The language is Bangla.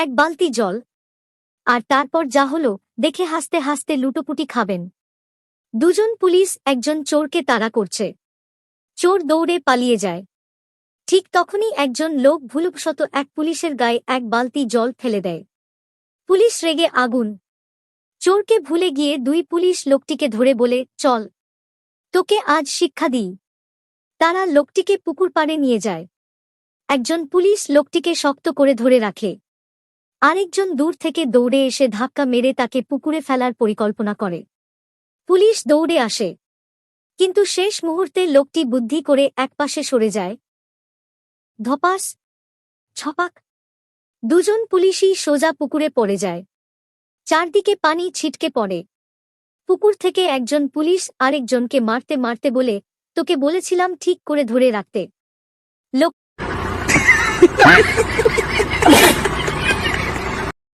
এক বালতি জল, আর তারপর যা হলো দেখে হাসতে হাসতে লুটোপুটি খাবেন। দুজন পুলিশ একজন চোরকে তাড়া করছে। চোর দৌড়ে পালিয়ে যায়। ঠিক তখনই একজন লোক ভুলবশত এক পুলিশের গায়ে এক বালতি জল ফেলে দেয়। পুলিশ রেগে আগুন। চোরকে ভুলে গিয়ে দুই পুলিশ লোকটিকে ধরে বলে, চল, তোকে আজ শিক্ষা দিই। তারা লোকটিকে পুকুর পাড়ে নিয়ে যায়। একজন পুলিশ লোকটিকে শক্ত করে ধরে রাখে। আরেকজন দূর থেকে দৌড়ে এসে ধাক্কা মেরে তাকে পুকুরে ফেলার পরিকল্পনা করে। পুলিশ দৌড়ে আসে, কিন্তু শেষ মুহূর্তে লোকটি বুদ্ধি করে একপাশে সরে যায়। ধপাস, ছপাক, দুজন পুলিশই সোজা পুকুরে পড়ে যায়। চারদিকে পানি ছিটকে পড়ে। পুকুর থেকে একজন পুলিশ আরেকজনকে মারতে মারতে বলে, তোকে বলেছিলাম ঠিক করে ধরে রাখতে। লোক